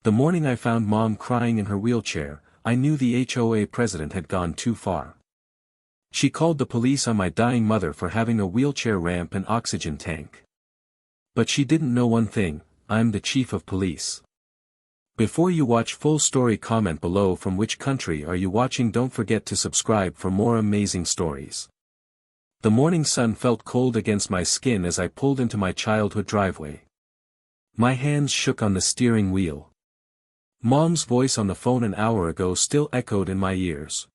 The morning I found Mom crying in her wheelchair, I knew the HOA president had gone too far. She called the police on my dying mother for having a wheelchair ramp and oxygen tank. But she didn't know one thing: I'm the chief of police. Before you watch full story, comment below from which country are you watching. Don't forget to subscribe for more amazing stories. The morning sun felt cold against my skin as I pulled into my childhood driveway. My hands shook on the steering wheel. Mom's voice on the phone an hour ago still echoed in my ears.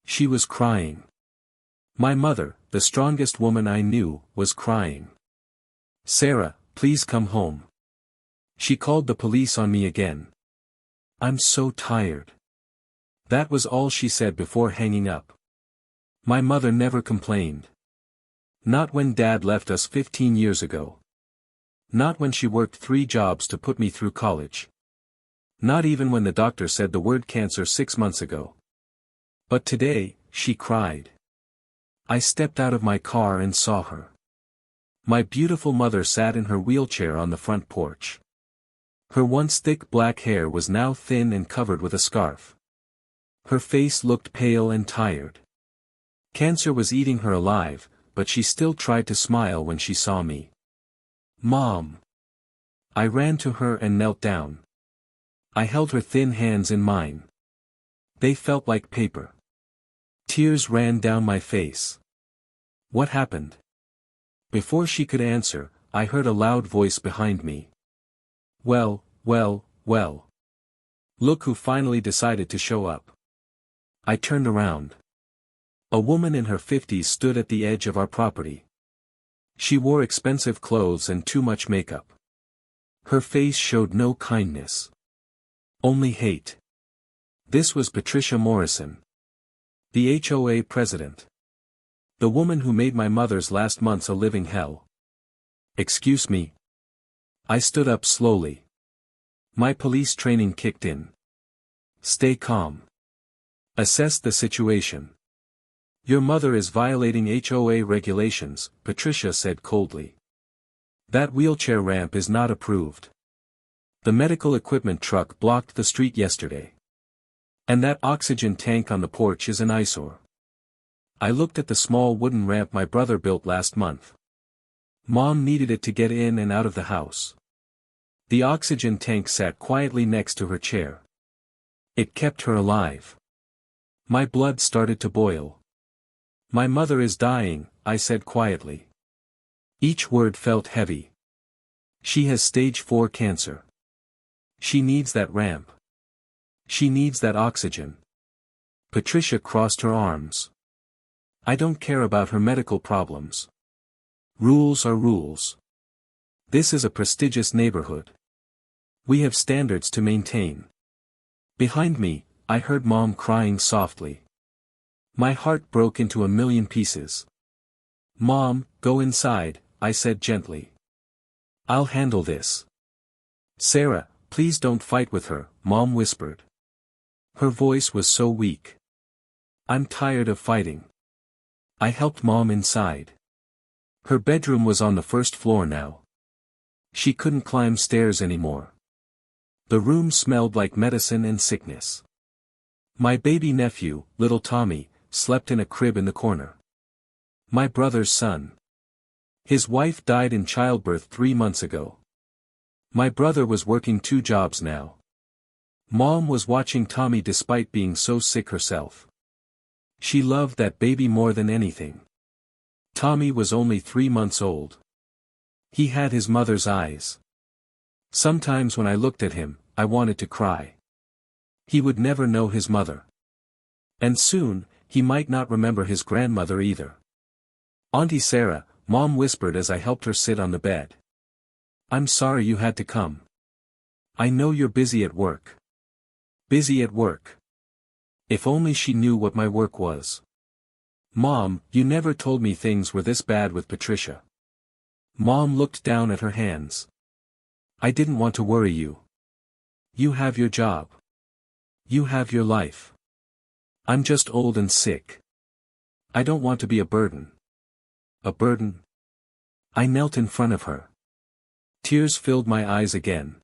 She was crying. My mother, the strongest woman I knew, was crying. "Sarah, please come home." She called the police on me again. "I'm so tired." That was all she said before hanging up. My mother never complained. Not when Dad left us 15 years ago. Not when she worked 3 jobs to put me through college. Not even when the doctor said the word cancer 6 months ago. But today, she cried. I stepped out of my car and saw her. My beautiful mother sat in her wheelchair on the front porch. Her once thick black hair was now thin and covered with a scarf. Her face looked pale and tired. Cancer was eating her alive, but she still tried to smile when she saw me. "Mom!" I ran to her and knelt down. I held her thin hands in mine. They felt like paper. Tears ran down my face. "What happened?" Before she could answer, I heard a loud voice behind me. Well, well, well. Look who finally decided to show up." I turned around. A woman in her 50s stood at the edge of our property. She wore expensive clothes and too much makeup. Her face showed no kindness. Only hate. This was Patricia Morrison, the HOA president. The woman who made my mother's last months a living hell. "Excuse me." I stood up slowly. My police training kicked in. "Stay calm. Assess the situation. Your mother is violating HOA regulations," Patricia said coldly. "That wheelchair ramp is not approved. The medical equipment truck blocked the street yesterday. And that oxygen tank on the porch is an eyesore." I looked at the small wooden ramp my brother built last month. Mom needed it to get in and out of the house. The oxygen tank sat quietly next to her chair. It kept her alive. My blood started to boil. "My mother is dying," I said quietly. Each word felt heavy. "She has stage 4 cancer. She needs that ramp. She needs that oxygen." Patricia crossed her arms. "I don't care about her medical problems. Rules are rules. This is a prestigious neighborhood. We have standards to maintain." Behind me, I heard Mom crying softly. My heart broke into a million pieces. "Mom, go inside," I said gently. "I'll handle this." "Sarah, please don't fight with her," Mom whispered. Her voice was so weak. "I'm tired of fighting." I helped Mom inside. Her bedroom was on the first floor now. She couldn't climb stairs anymore. The room smelled like medicine and sickness. My baby nephew, little Tommy, slept in a crib in the corner. My brother's son. His wife died in childbirth 3 months ago. My brother was working 2 jobs now. Mom was watching Tommy despite being so sick herself. She loved that baby more than anything. Tommy was only 3 months old. He had his mother's eyes. Sometimes when I looked at him, I wanted to cry. He would never know his mother. And soon, he might not remember his grandmother either. "Auntie Sarah," Mom whispered as I helped her sit on the bed. "I'm sorry you had to come. I know you're busy at work." Busy at work. If only she knew what my work was. "Mom, you never told me things were this bad with Patricia." Mom looked down at her hands. "I didn't want to worry you. You have your job. You have your life. I'm just old and sick. I don't want to be a burden." "A burden?" I knelt in front of her. Tears filled my eyes again.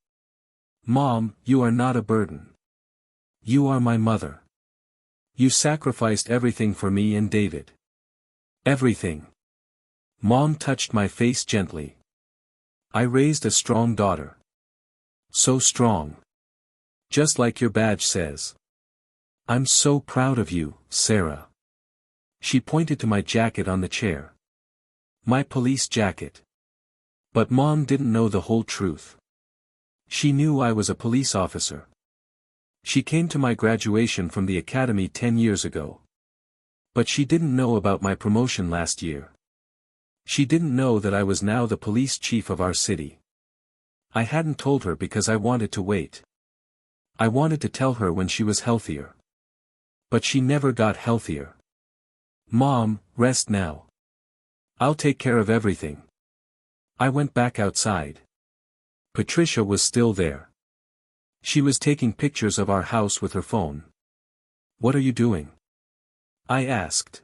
Mom, you are not a burden. You are my mother. You sacrificed everything for me and David. Everything. Mom touched my face gently. I raised a strong daughter. So strong. Just like your badge says. I'm so proud of you, Sarah. She pointed to my jacket on the chair. My police jacket. But Mom didn't know the whole truth. She knew I was a police officer. She came to my graduation from the academy 10 years ago. But she didn't know about my promotion last year. She didn't know that I was now the police chief of our city. I hadn't told her because I wanted to wait. I wanted to tell her when she was healthier. But she never got healthier. Mom, rest now. I'll take care of everything. I went back outside. Patricia was still there. She was taking pictures of our house with her phone. What are you doing? I asked.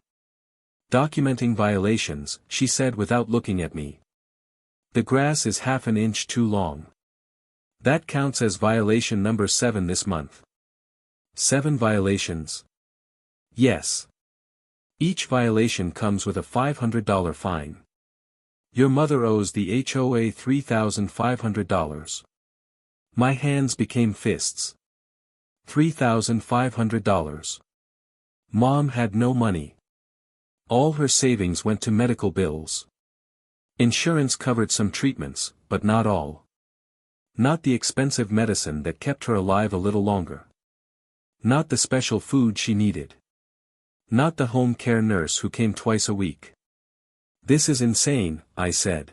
Documenting violations, she said without looking at me. The grass is half an inch too long. That counts as violation number 7 this month. 7 violations? Yes. Each violation comes with a $500 fine. Your mother owes the HOA $3,500. My hands became fists. $3,500. Mom had no money. All her savings went to medical bills. Insurance covered some treatments, but not all. Not the expensive medicine that kept her alive a little longer. Not the special food she needed. Not the home care nurse who came twice a week. This is insane, I said.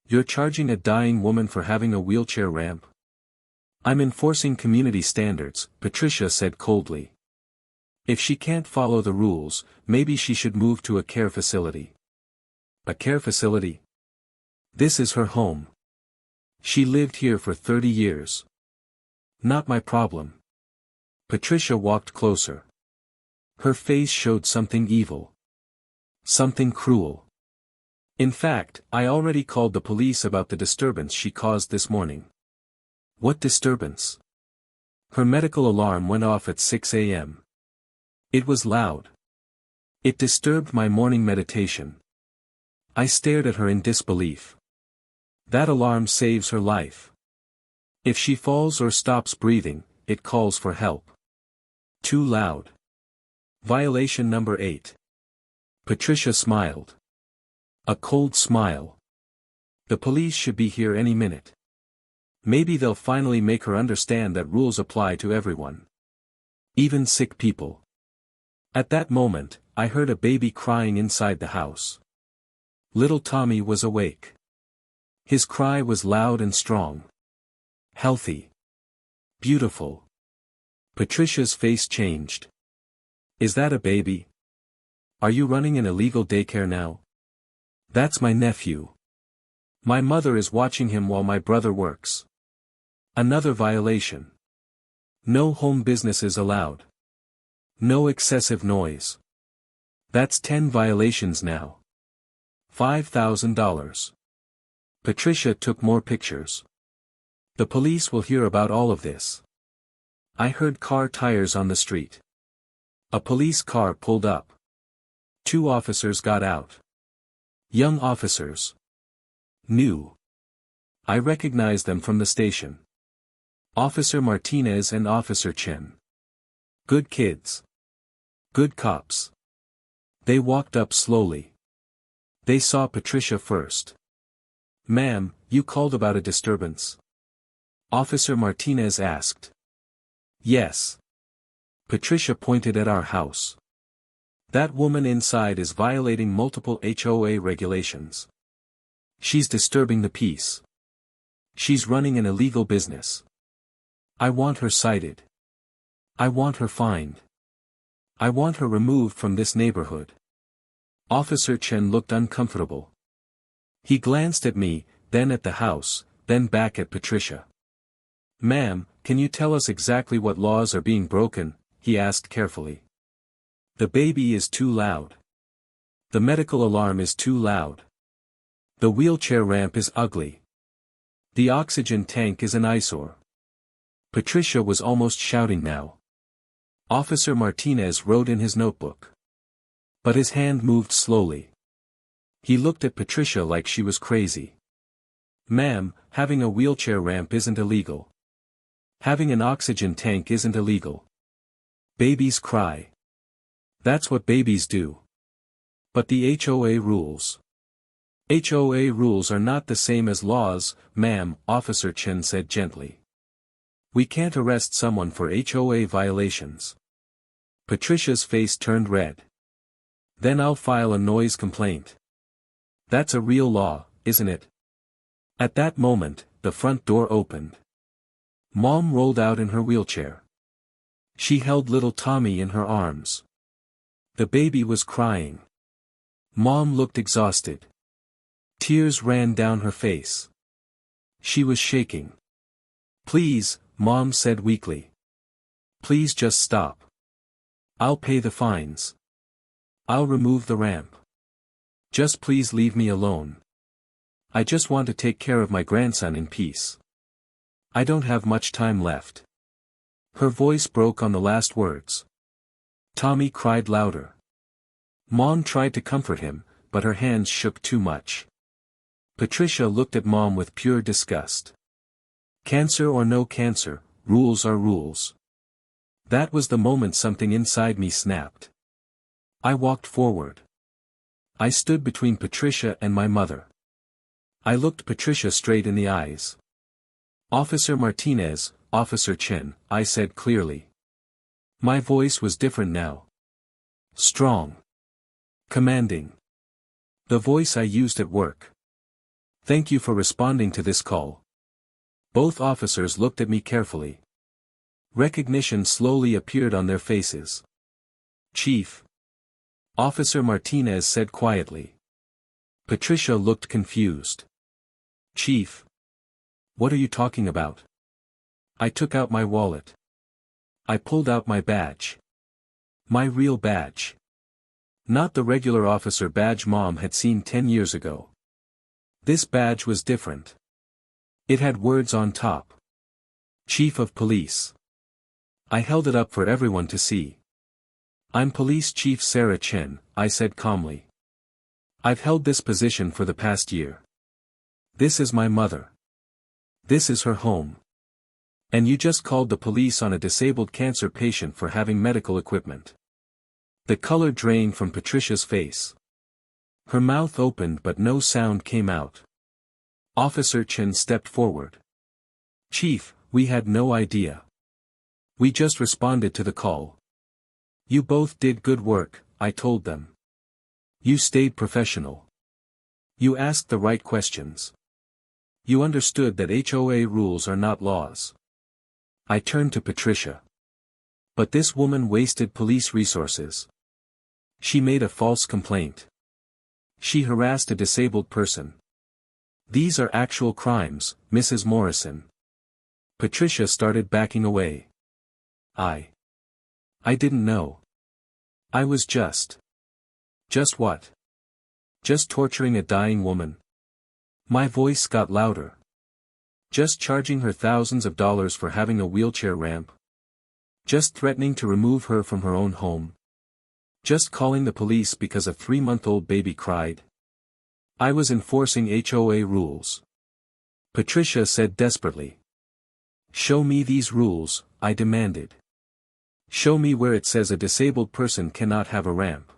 You're charging a dying woman for having a wheelchair ramp? I'm enforcing community standards, Patricia said coldly. If she can't follow the rules, maybe she should move to a care facility. A care facility? This is her home. She lived here for 30 years. Not my problem. Patricia walked closer. Her face showed something evil. Something cruel. In fact, I already called the police about the disturbance she caused this morning. What disturbance? Her medical alarm went off at 6 a.m. It was loud. It disturbed my morning meditation. I stared at her in disbelief. That alarm saves her life. If she falls or stops breathing, it calls for help. Too loud. Violation number 8. Patricia smiled. A cold smile. The police should be here any minute. Maybe they'll finally make her understand that rules apply to everyone. Even sick people. At that moment, I heard a baby crying inside the house. Little Tommy was awake. His cry was loud and strong. Healthy. Beautiful. Patricia's face changed. Is that a baby? Are you running an illegal daycare now? That's my nephew. My mother is watching him while my brother works. Another violation. No home businesses allowed. No excessive noise. That's 10 violations now. $5,000. Patricia took more pictures. The police will hear about all of this. I heard car tires on the street. A police car pulled up. 2 officers got out. Young officers. New. I recognized them from the station. Officer Martinez and Officer Chen. Good kids. Good cops. They walked up slowly. They saw Patricia first. Ma'am, you called about a disturbance? Officer Martinez asked. Yes. Patricia pointed at our house. That woman inside is violating multiple HOA regulations. She's disturbing the peace. She's running an illegal business. I want her cited. I want her fined. I want her removed from this neighborhood. Officer Chen looked uncomfortable. He glanced at me, then at the house, then back at Patricia. Ma'am, can you tell us exactly what laws are being broken? He asked carefully. The baby is too loud. The medical alarm is too loud. The wheelchair ramp is ugly. The oxygen tank is an eyesore. Patricia was almost shouting now. Officer Martinez wrote in his notebook. But his hand moved slowly. He looked at Patricia like she was crazy. Ma'am, having a wheelchair ramp isn't illegal. Having an oxygen tank isn't illegal. Babies cry. That's what babies do. But the HOA rules. HOA rules are not the same as laws, ma'am, Officer Chen said gently. We can't arrest someone for HOA violations. Patricia's face turned red. Then I'll file a noise complaint. That's a real law, isn't it? At that moment, the front door opened. Mom rolled out in her wheelchair. She held little Tommy in her arms. The baby was crying. Mom looked exhausted. Tears ran down her face. She was shaking. Please, Mom said weakly. Please just stop. I'll pay the fines. I'll remove the ramp. Just please leave me alone. I just want to take care of my grandson in peace. I don't have much time left. Her voice broke on the last words. Tommy cried louder. Mom tried to comfort him, but her hands shook too much. Patricia looked at Mom with pure disgust. Cancer or no cancer, rules are rules. That was the moment something inside me snapped. I walked forward. I stood between Patricia and my mother. I looked Patricia straight in the eyes. Officer Martinez, Officer Chen, I said clearly. My voice was different now. Strong. Commanding. The voice I used at work. Thank you for responding to this call. Both officers looked at me carefully. Recognition slowly appeared on their faces. Chief. Officer Martinez said quietly. Patricia looked confused. Chief. What are you talking about? I took out my wallet. I pulled out my badge. My real badge. Not the regular officer badge Mom had seen 10 years ago. This badge was different. It had words on top. Chief of Police. I held it up for everyone to see. I'm Police Chief Sarah Chen, I said calmly. I've held this position for the past year. This is my mother. This is her home. And you just called the police on a disabled cancer patient for having medical equipment. The color drained from Patricia's face. Her mouth opened but no sound came out. Officer Chen stepped forward. Chief, we had no idea. We just responded to the call. You both did good work, I told them. You stayed professional. You asked the right questions. You understood that HOA rules are not laws. I turned to Patricia. But this woman wasted police resources. She made a false complaint. She harassed a disabled person. These are actual crimes, Mrs. Morrison. Patricia started backing away. I didn't know. I was just what? Just torturing a dying woman. My voice got louder. Just charging her thousands of dollars for having a wheelchair ramp. Just threatening to remove her from her own home. Just calling the police because a 3-month-old baby cried. I was enforcing HOA rules. Patricia said desperately. Show me these rules, I demanded. Show me where it says a disabled person cannot have a ramp.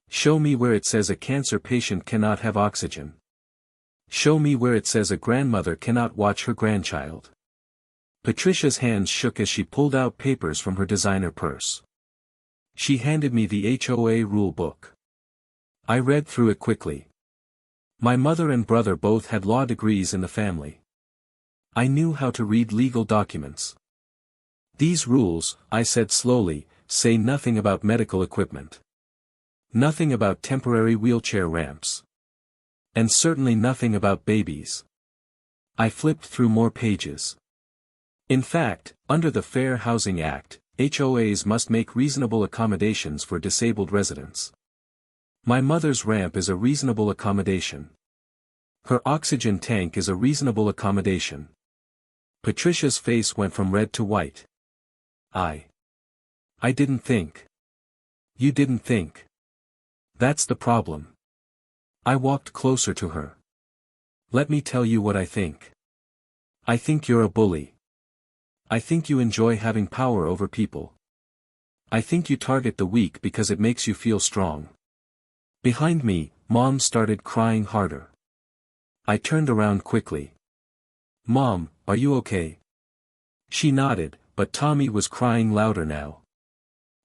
Show me where it says a cancer patient cannot have oxygen. Show me where it says a grandmother cannot watch her grandchild. Patricia's hands shook as she pulled out papers from her designer purse. She handed me the HOA rule book. I read through it quickly. My mother and brother both had law degrees in the family. I knew how to read legal documents. These rules, I said slowly, say nothing about medical equipment. Nothing about temporary wheelchair ramps. And certainly nothing about babies. I flipped through more pages. In fact, under the Fair Housing Act, HOAs must make reasonable accommodations for disabled residents. My mother's ramp is a reasonable accommodation. Her oxygen tank is a reasonable accommodation. Patricia's face went from red to white. I didn't think. You didn't think. That's the problem. I walked closer to her. Let me tell you what I think. I think you're a bully. I think you enjoy having power over people. I think you target the weak because it makes you feel strong. Behind me, Mom started crying harder. I turned around quickly. Mom, are you okay? She nodded, but Tommy was crying louder now.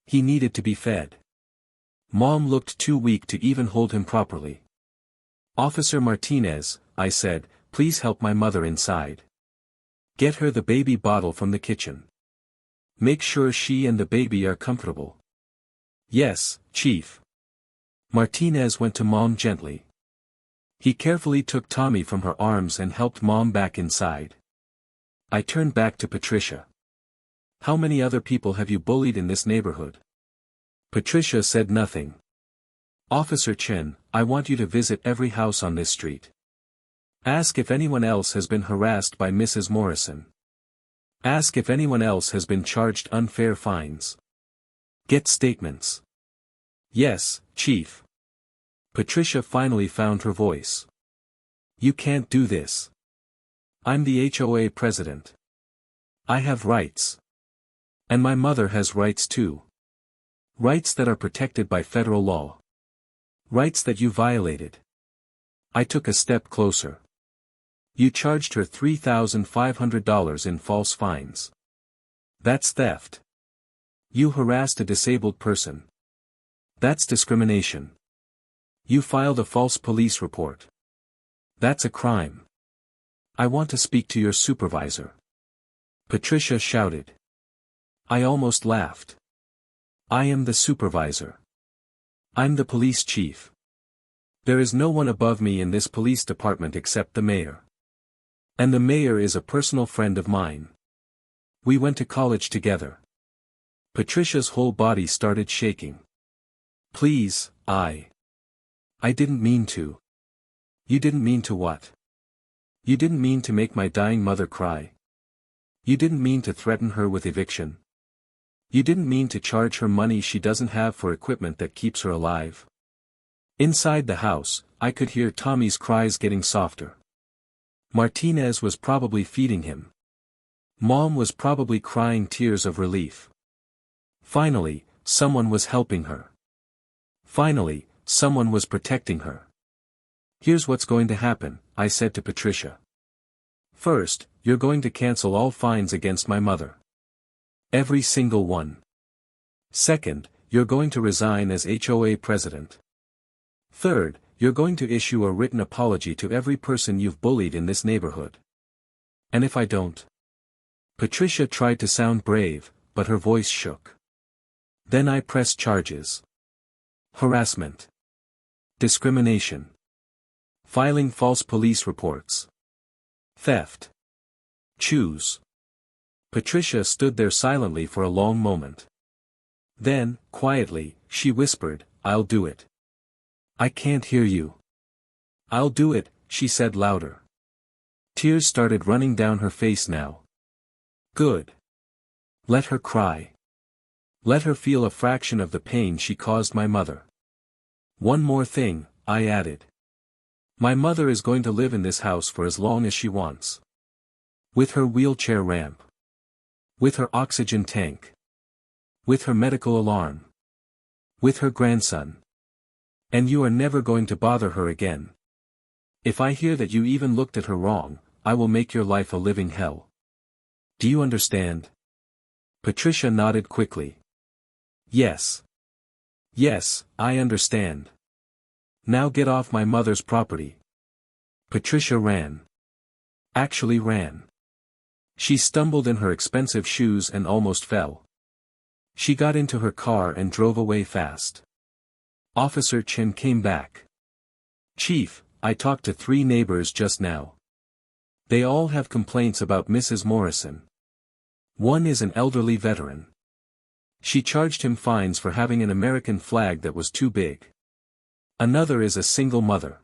He needed to be fed. Mom looked too weak to even hold him properly. Officer Martinez, I said, please help my mother inside. Get her the baby bottle from the kitchen. Make sure she and the baby are comfortable. Yes, Chief. Martinez went to Mom gently. He carefully took Tommy from her arms and helped Mom back inside. I turned back to Patricia. How many other people have you bullied in this neighborhood? Patricia said nothing. Officer Chen, I want you to visit every house on this street. Ask if anyone else has been harassed by Mrs. Morrison. Ask if anyone else has been charged unfair fines. Get statements. Yes, Chief. Patricia finally found her voice. You can't do this. I'm the HOA president. I have rights. And my mother has rights too. Rights that are protected by federal law. Rights that you violated. I took a step closer. You charged her $3,500 in false fines. That's theft. You harassed a disabled person. That's discrimination. You filed a false police report. That's a crime. I want to speak to your supervisor. Patricia shouted. I almost laughed. I am the supervisor. I'm the police chief. There is no one above me in this police department except the mayor. And the mayor is a personal friend of mine. We went to college together. Patricia's whole body started shaking. Please, I didn't mean to. You didn't mean to what? You didn't mean to make my dying mother cry. You didn't mean to threaten her with eviction. You didn't mean to charge her money she doesn't have for equipment that keeps her alive. Inside the house, I could hear Tommy's cries getting softer. Martinez was probably feeding him. Mom was probably crying tears of relief. Finally, someone was helping her. Finally, someone was protecting her. Here's what's going to happen, I said to Patricia. First, you're going to cancel all fines against my mother. Every single one. Second, you're going to resign as HOA president. Third, you're going to issue a written apology to every person you've bullied in this neighborhood. And if I don't? Patricia tried to sound brave, but her voice shook. Then I press charges. Harassment. Discrimination. Filing false police reports. Theft. Choose. Patricia stood there silently for a long moment. Then, quietly, she whispered, I'll do it. I can't hear you. I'll do it, she said louder. Tears started running down her face now. Good. Let her cry. Let her feel a fraction of the pain she caused my mother. One more thing, I added. My mother is going to live in this house for as long as she wants. With her wheelchair ramp. With her oxygen tank. With her medical alarm. With her grandson. And you are never going to bother her again. If I hear that you even looked at her wrong, I will make your life a living hell. Do you understand? Patricia nodded quickly. Yes. Yes, I understand. Now get off my mother's property. Patricia ran. Actually ran. She stumbled in her expensive shoes and almost fell. She got into her car and drove away fast. Officer Chen came back. Chief, I talked to 3 neighbors just now. They all have complaints about Mrs. Morrison. One is an elderly veteran. She charged him fines for having an American flag that was too big. Another is a single mother.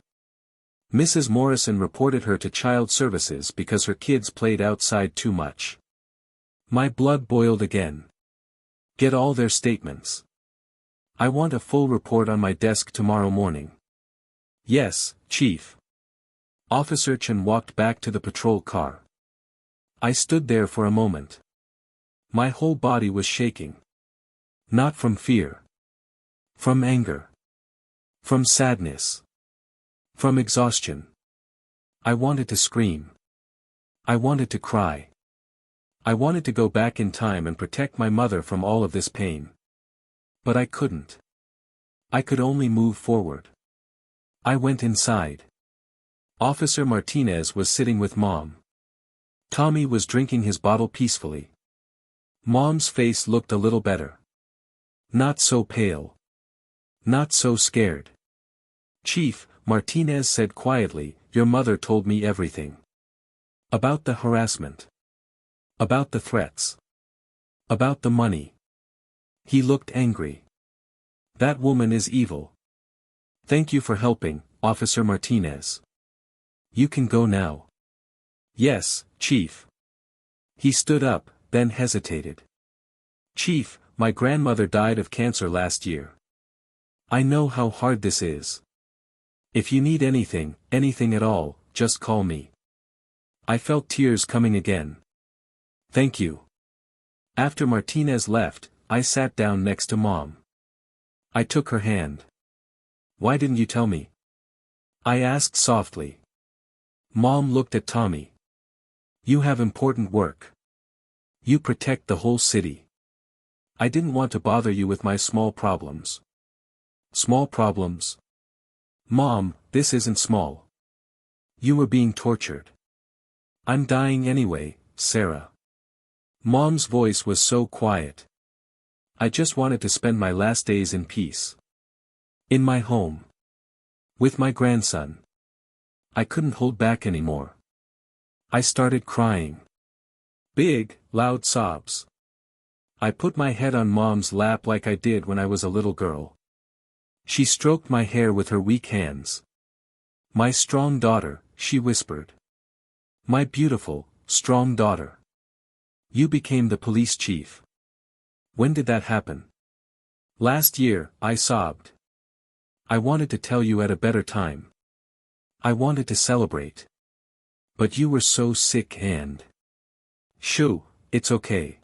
Mrs. Morrison reported her to child services because her kids played outside too much. My blood boiled again. Get all their statements. I want a full report on my desk tomorrow morning. Yes, Chief. Officer Chen walked back to the patrol car. I stood there for a moment. My whole body was shaking. Not from fear. From anger. From sadness. From exhaustion. I wanted to scream. I wanted to cry. I wanted to go back in time and protect my mother from all of this pain. But I couldn't. I could only move forward. I went inside. Officer Martinez was sitting with Mom. Tommy was drinking his bottle peacefully. Mom's face looked a little better. Not so pale. Not so scared. Chief, Martinez said quietly, your mother told me everything. About the harassment. About the threats. About the money. He looked angry. That woman is evil. Thank you for helping, Officer Martinez. You can go now. Yes, Chief. He stood up, then hesitated. Chief, my grandmother died of cancer last year. I know how hard this is. If you need anything at all, just call me. I felt tears coming again. Thank you. After Martinez left, I sat down next to Mom. I took her hand. Why didn't you tell me? I asked softly. Mom looked at Tommy. You have important work. You protect the whole city. I didn't want to bother you with my small problems. Small problems? Mom, this isn't small. You were being tortured. I'm dying anyway, Sarah. Mom's voice was so quiet. I just wanted to spend my last days in peace. In my home. With my grandson. I couldn't hold back anymore. I started crying. Big, loud sobs. I put my head on Mom's lap like I did when I was a little girl. She stroked my hair with her weak hands. My strong daughter, she whispered. My beautiful, strong daughter. You became the police chief. When did that happen? Last year, I sobbed. I wanted to tell you at a better time. I wanted to celebrate. But you were so sick and... Shoo, it's okay.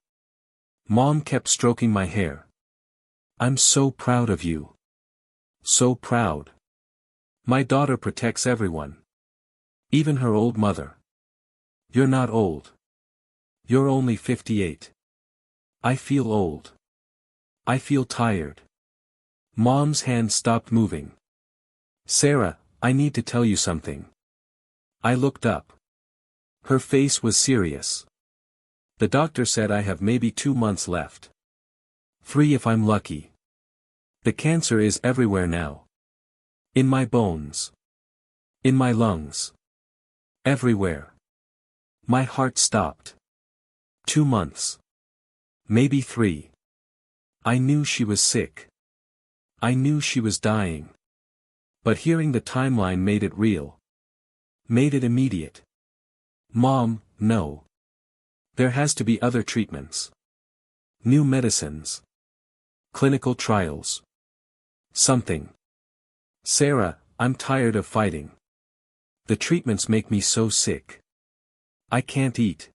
Mom kept stroking my hair. I'm so proud of you. So proud. My daughter protects everyone. Even her old mother. You're not old. You're only 58. I feel old. I feel tired. Mom's hand stopped moving. Sarah, I need to tell you something. I looked up. Her face was serious. The doctor said I have maybe 2 months left. 3 if I'm lucky. The cancer is everywhere now. In my bones. In my lungs. Everywhere. My heart stopped. 2 months. Maybe 3. I knew she was sick. I knew she was dying. But hearing the timeline made it real. Made it immediate. Mom, no. There has to be other treatments. New medicines. Clinical trials. Something. Sarah, I'm tired of fighting. The treatments make me so sick. I can't eat.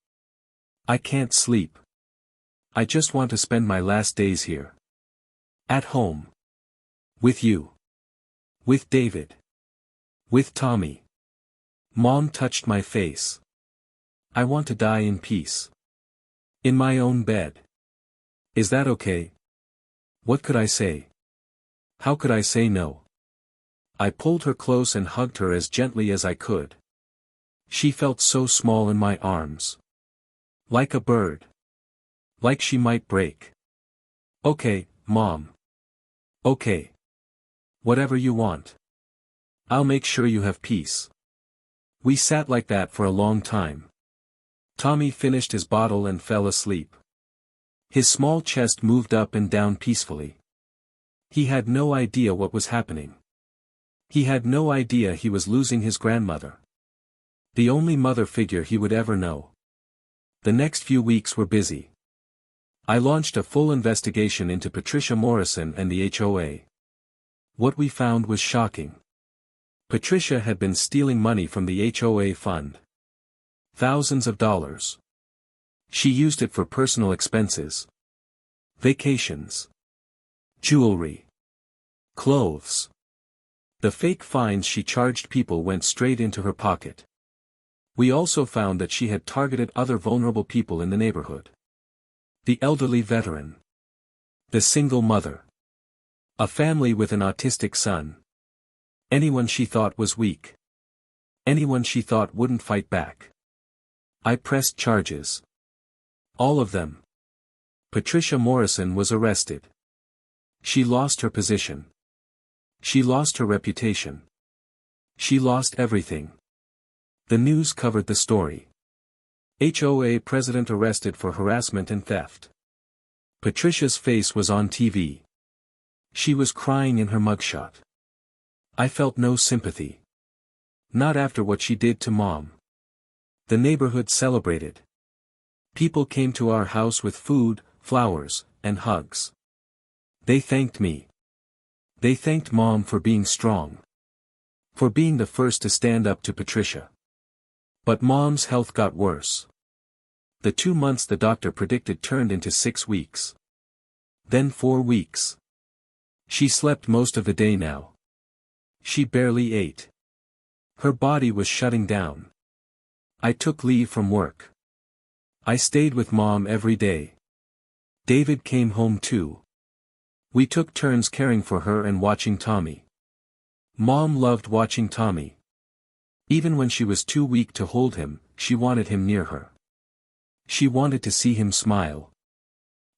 I can't sleep. I just want to spend my last days here. At home. With you. With David. With Tommy. Mom touched my face. I want to die in peace. In my own bed. Is that okay? What could I say? How could I say no? I pulled her close and hugged her as gently as I could. She felt so small in my arms. Like a bird. Like she might break. Okay, Mom. Okay. Whatever you want. I'll make sure you have peace. We sat like that for a long time. Tommy finished his bottle and fell asleep. His small chest moved up and down peacefully. He had no idea what was happening. He had no idea he was losing his grandmother. The only mother figure he would ever know. The next few weeks were busy. I launched a full investigation into Patricia Morrison and the HOA. What we found was shocking. Patricia had been stealing money from the HOA fund. Thousands of dollars. She used it for personal expenses. Vacations. Jewelry. Clothes. The fake fines she charged people went straight into her pocket. We also found that she had targeted other vulnerable people in the neighborhood. The elderly veteran. The single mother. A family with an autistic son. Anyone she thought was weak. Anyone she thought wouldn't fight back. I pressed charges. All of them. Patricia Morrison was arrested. She lost her position. She lost her reputation. She lost everything. The news covered the story. HOA president arrested for harassment and theft. Patricia's face was on TV. She was crying in her mugshot. I felt no sympathy. Not after what she did to Mom. The neighborhood celebrated. People came to our house with food, flowers, and hugs. They thanked me. They thanked Mom for being strong. For being the first to stand up to Patricia. But Mom's health got worse. The 2 months the doctor predicted turned into 6 weeks. Then 4 weeks. She slept most of the day now. She barely ate. Her body was shutting down. I took leave from work. I stayed with Mom every day. David came home too. We took turns caring for her and watching Tommy. Mom loved watching Tommy. Even when she was too weak to hold him, she wanted him near her. She wanted to see him smile.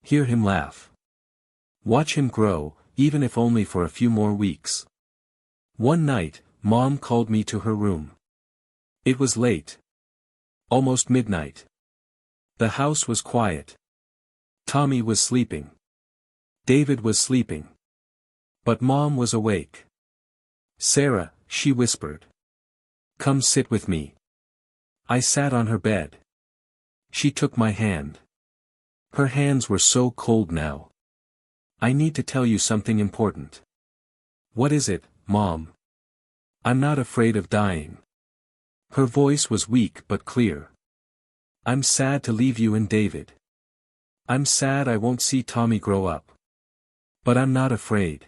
Hear him laugh. Watch him grow, even if only for a few more weeks. One night, Mom called me to her room. It was late. Almost midnight. The house was quiet. Tommy was sleeping. David was sleeping. But Mom was awake. "Sarah," she whispered. "Come sit with me." I sat on her bed. She took my hand. Her hands were so cold now. "I need to tell you something important." "What is it, Mom?" "I'm not afraid of dying." Her voice was weak but clear. "I'm sad to leave you and David. I'm sad I won't see Tommy grow up. But I'm not afraid."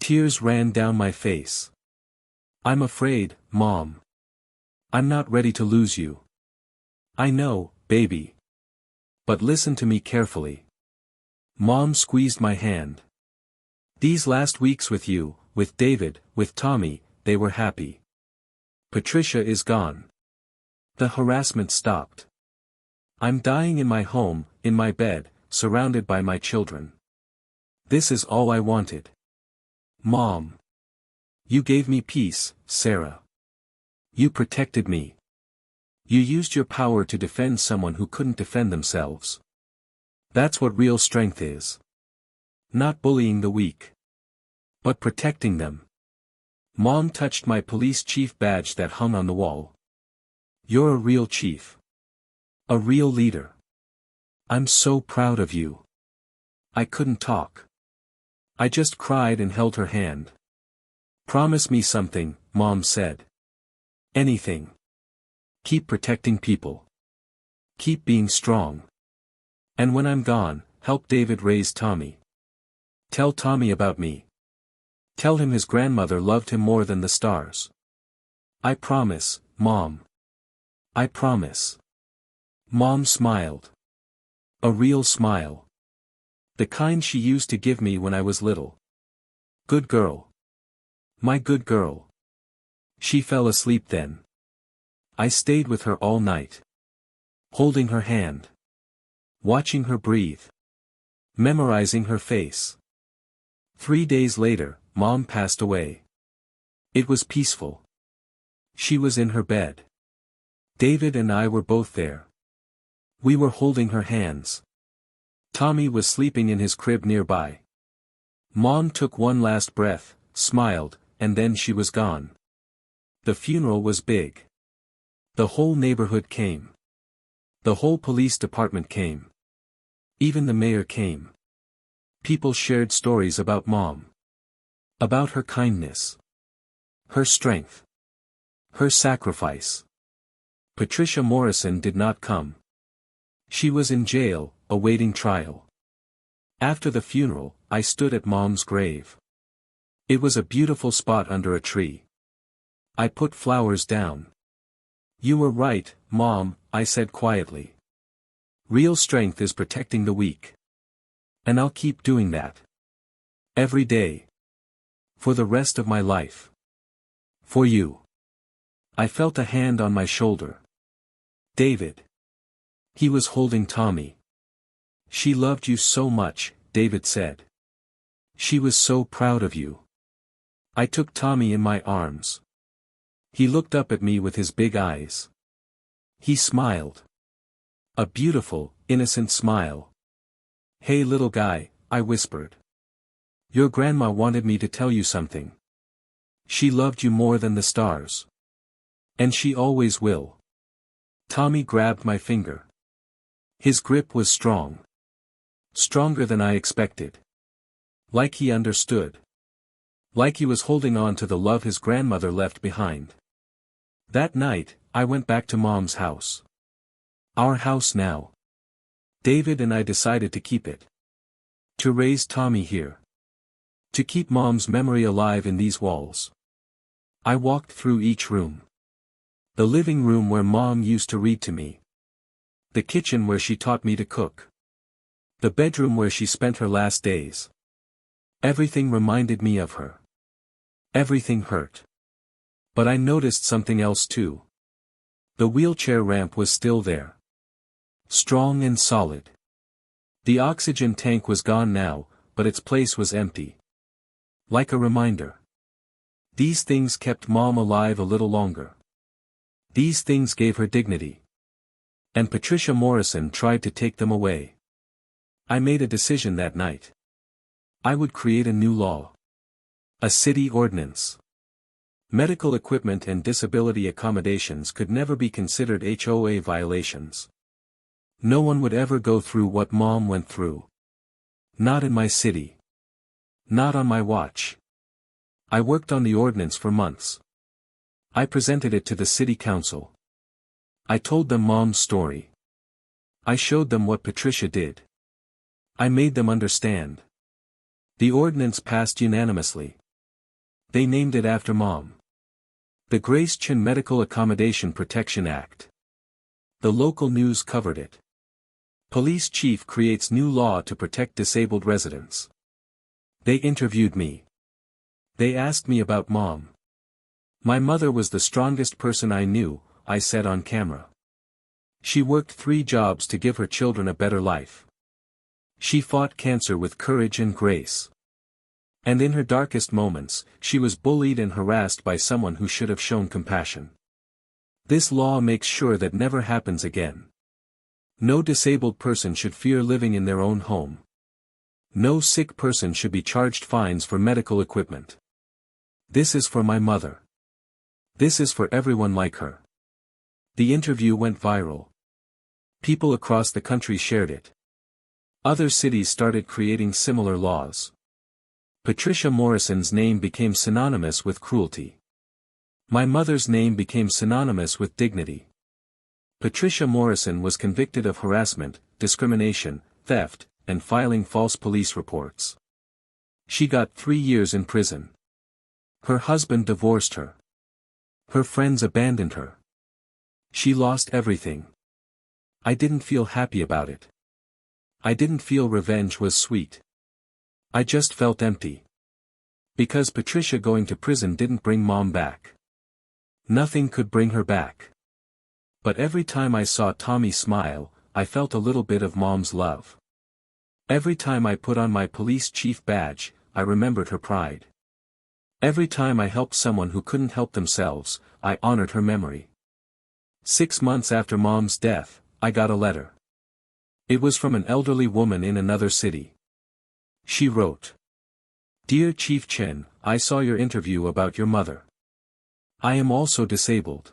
Tears ran down my face. "I'm afraid, Mom. I'm not ready to lose you." "I know, baby. But listen to me carefully." Mom squeezed my hand. "These last weeks with you, with David, with Tommy, they were happy. Patricia is gone. The harassment stopped. I'm dying in my home, in my bed, surrounded by my children. This is all I wanted. Mom. You gave me peace, Sarah. You protected me. You used your power to defend someone who couldn't defend themselves. That's what real strength is. Not bullying the weak. But protecting them." Mom touched my police chief badge that hung on the wall. "You're a real chief. A real leader. I'm so proud of you." I couldn't talk. I just cried and held her hand. "Promise me something," Mom said. "Anything. Keep protecting people. Keep being strong. And when I'm gone, help David raise Tommy. Tell Tommy about me. Tell him his grandmother loved him more than the stars. I promise, Mom. I promise." Mom smiled. A real smile. The kind she used to give me when I was little. "Good girl. My good girl." She fell asleep then. I stayed with her all night. Holding her hand. Watching her breathe. Memorizing her face. 3 days later, Mom passed away. It was peaceful. She was in her bed. David and I were both there. We were holding her hands. Tommy was sleeping in his crib nearby. Mom took one last breath, smiled, and then she was gone. The funeral was big. The whole neighborhood came. The whole police department came. Even the mayor came. People shared stories about Mom. About her kindness. Her strength. Her sacrifice. Patricia Morrison did not come. She was in jail, awaiting trial. After the funeral, I stood at Mom's grave. It was a beautiful spot under a tree. I put flowers down. "You were right, Mom," I said quietly. "Real strength is protecting the weak. And I'll keep doing that. Every day. For the rest of my life. For you." I felt a hand on my shoulder. David. He was holding Tommy. "She loved you so much," David said. "She was so proud of you." I took Tommy in my arms. He looked up at me with his big eyes. He smiled. A beautiful, innocent smile. "Hey little guy," I whispered. "Your grandma wanted me to tell you something. She loved you more than the stars. And she always will." Tommy grabbed my finger. His grip was strong. Stronger than I expected. Like he understood. Like he was holding on to the love his grandmother left behind. That night, I went back to Mom's house. Our house now. David and I decided to keep it. To raise Tommy here. To keep Mom's memory alive in these walls. I walked through each room. The living room where Mom used to read to me. The kitchen where she taught me to cook. The bedroom where she spent her last days. Everything reminded me of her. Everything hurt. But I noticed something else too. The wheelchair ramp was still there. Strong and solid. The oxygen tank was gone now, but its place was empty. Like a reminder. These things kept Mom alive a little longer. These things gave her dignity. And Patricia Morrison tried to take them away. I made a decision that night. I would create a new law. A city ordinance. Medical equipment and disability accommodations could never be considered HOA violations. No one would ever go through what Mom went through. Not in my city. Not on my watch. I worked on the ordinance for months. I presented it to the city council. I told them Mom's story. I showed them what Patricia did. I made them understand. The ordinance passed unanimously. They named it after Mom. The Grace Chin Medical Accommodation Protection Act. The local news covered it. Police chief creates new law to protect disabled residents. They interviewed me. They asked me about Mom. My mother was the strongest person I knew, I said on camera. She worked 3 jobs to give her children a better life. She fought cancer with courage and grace. And in her darkest moments, she was bullied and harassed by someone who should have shown compassion. This law makes sure that never happens again. No disabled person should fear living in their own home. No sick person should be charged fines for medical equipment. This is for my mother. This is for everyone like her. The interview went viral. People across the country shared it. Other cities started creating similar laws. Patricia Morrison's name became synonymous with cruelty. My mother's name became synonymous with dignity. Patricia Morrison was convicted of harassment, discrimination, theft, and filing false police reports. She got 3 years in prison. Her husband divorced her. Her friends abandoned her. She lost everything. I didn't feel happy about it. I didn't feel revenge was sweet. I just felt empty. Because Patricia going to prison didn't bring Mom back. Nothing could bring her back. But every time I saw Tommy smile, I felt a little bit of Mom's love. Every time I put on my police chief badge, I remembered her pride. Every time I helped someone who couldn't help themselves, I honored her memory. 6 months after Mom's death, I got a letter. It was from an elderly woman in another city. She wrote, "Dear Chief Chen, I saw your interview about your mother. I am also disabled.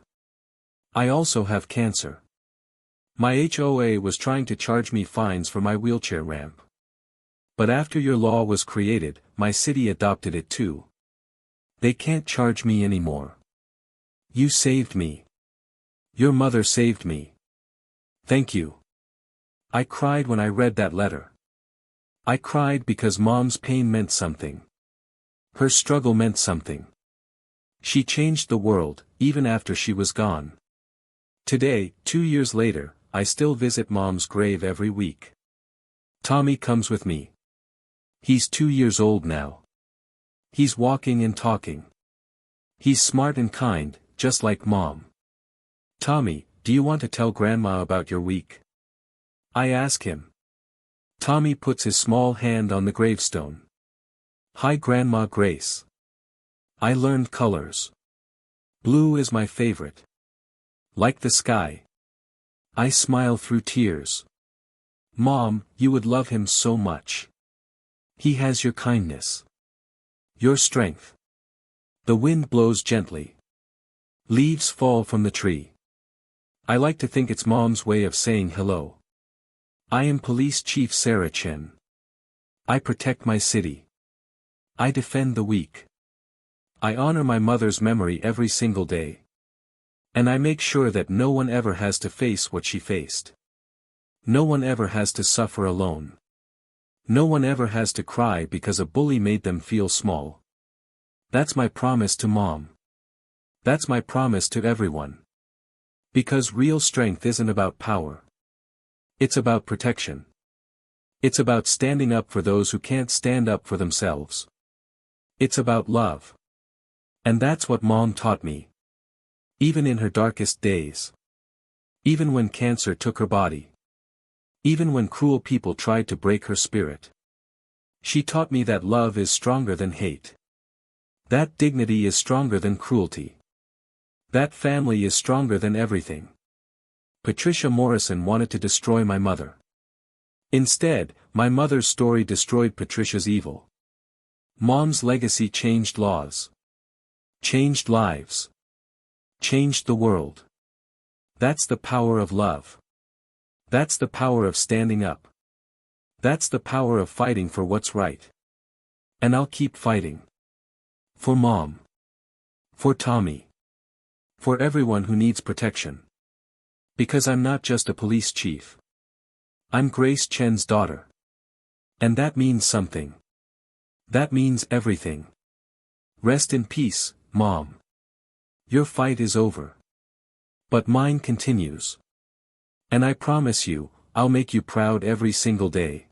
I also have cancer. My HOA was trying to charge me fines for my wheelchair ramp. But after your law was created, my city adopted it too. They can't charge me anymore. You saved me. Your mother saved me. Thank you. I cried when I read that letter. I cried because Mom's pain meant something. Her struggle meant something. She changed the world, even after she was gone. Today, 2 years later, I still visit Mom's grave every week. Tommy comes with me. He's 2 years old now. He's walking and talking. He's smart and kind, just like Mom. Tommy, do you want to tell Grandma about your week? I ask him. Tommy puts his small hand on the gravestone. Hi Grandma Grace. I learned colors. Blue is my favorite. Like the sky. I smile through tears. Mom, you would love him so much. He has your kindness. Your strength. The wind blows gently. Leaves fall from the tree. I like to think it's Mom's way of saying hello. I am Police Chief Sarah Chen. I protect my city. I defend the weak. I honor my mother's memory every single day. And I make sure that no one ever has to face what she faced. No one ever has to suffer alone. No one ever has to cry because a bully made them feel small. That's my promise to Mom. That's my promise to everyone. Because real strength isn't about power. It's about protection. It's about standing up for those who can't stand up for themselves. It's about love. And that's what Mom taught me. Even in her darkest days. Even when cancer took her body. Even when cruel people tried to break her spirit. She taught me that love is stronger than hate. That dignity is stronger than cruelty. That family is stronger than everything. Patricia Morrison wanted to destroy my mother. Instead, my mother's story destroyed Patricia's evil. Mom's legacy changed laws. Changed lives. Changed the world. That's the power of love. That's the power of standing up. That's the power of fighting for what's right. And I'll keep fighting. For Mom. For Tommy. For everyone who needs protection. Because I'm not just a police chief. I'm Grace Chen's daughter. And that means something. That means everything. Rest in peace, Mom. Your fight is over. But mine continues. And I promise you, I'll make you proud every single day.